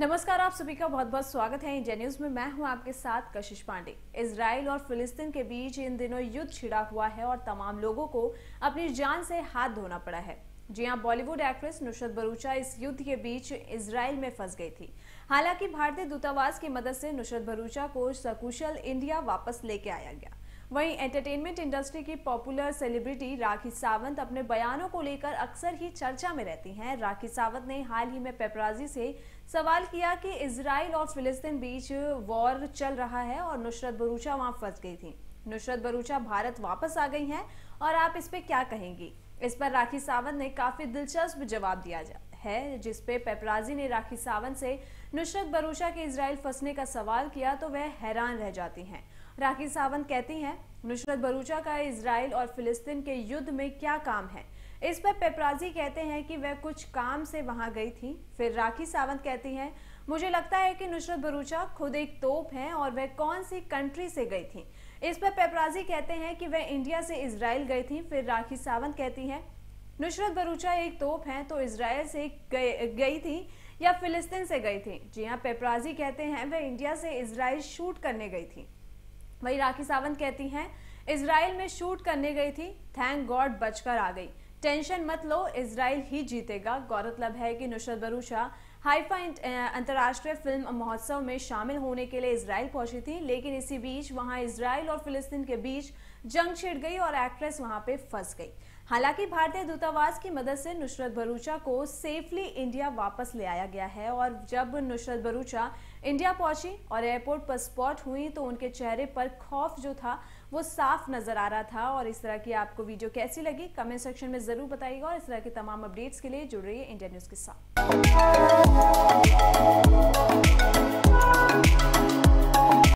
नमस्कार, आप सभी का बहुत बहुत स्वागत है इंडिया न्यूज में। मैं हूं आपके साथ कशिश पांडे। इजराइल और फिलिस्तीन के बीच इन दिनों युद्ध छिड़ा हुआ है और तमाम लोगों को अपनी जान से हाथ धोना पड़ा है। जी हां, बॉलीवुड एक्ट्रेस नुसरत भरूचा इस युद्ध के बीच इजराइल में फंस गई थी। हालांकि भारतीय दूतावास की मदद से नुसरत भरूचा को सकुशल इंडिया वापस लेके आया गया। वहीं एंटरटेनमेंट इंडस्ट्री की पॉपुलर सेलिब्रिटी राखी सावंत अपने बयानों को लेकर अक्सर ही चर्चा में रहती हैं। राखी सावंत ने हाल ही में पेपराजी से सवाल किया कि इजराइल और फिलिस्तीन बीच वॉर चल रहा है और नुसरत भरूचा वहां फंस गई थी। नुसरत भरूचा भारत वापस आ गई हैं और आप इस पे क्या कहेंगी? इस पर राखी सावंत ने काफी दिलचस्प जवाब दिया है, जिसपे पेपराजी ने राखी सावंत से नुसरत भरूचा के इजराइल फंसने का सवाल किया तो वह हैरान रह जाती हैं। राखी सावंत कहती हैं, नुसरत भरूचा का इजराइल और फिलिस्तीन के युद्ध में क्या काम है? इस पर पेपराजी कहते हैं कि वह कुछ काम से वहां गई थी। फिर राखी सावंत कहती हैं, मुझे लगता है कि नुसरत भरूचा खुद एक तोप हैं और वह कौन सी कंट्री से गई थी। इस पर पेपराजी कहते हैं कि वह इंडिया से इजराइल गई थी। फिर राखी सावंत कहती हैं, नुसरत भरूचा एक तोप हैं तो इजराइल से गई थी या फिलिस्तीन से गई थी? जी हाँ, पेपराजी कहते हैं वह इंडिया से इजराइल शूट करने गई थी। वही राखी सावंत कहती हैं, इजराइल में शूट करने गई थी, थैंक गॉड बचकर आ गई, टेंशन मत लो, इजराइल ही जीतेगा। गौरतलब है कि नुसरत भरूचा हाइफा अंतर्राष्ट्रीय फिल्म महोत्सव में शामिल होने के लिए इजराइल पहुंची थी, लेकिन इसी बीच वहां इजराइल और फिलिस्तीन के बीच जंग छिड़ गई और एक्ट्रेस वहां पे फंस गई। हालांकि भारतीय दूतावास की मदद से नुसरत भरूचा को सेफली इंडिया वापस ले आया गया है और जब नुसरत भरूचा इंडिया पहुंची और एयरपोर्ट पर स्पॉट हुई तो उनके चेहरे पर खौफ जो था वो साफ नजर आ रहा था। और इस तरह की आपको वीडियो कैसी लगी कमेंट सेक्शन में जरूर बताइएगा और इस तरह के तमाम अपडेट्स के लिए जुड़ रहिए इंडिया न्यूज के साथ।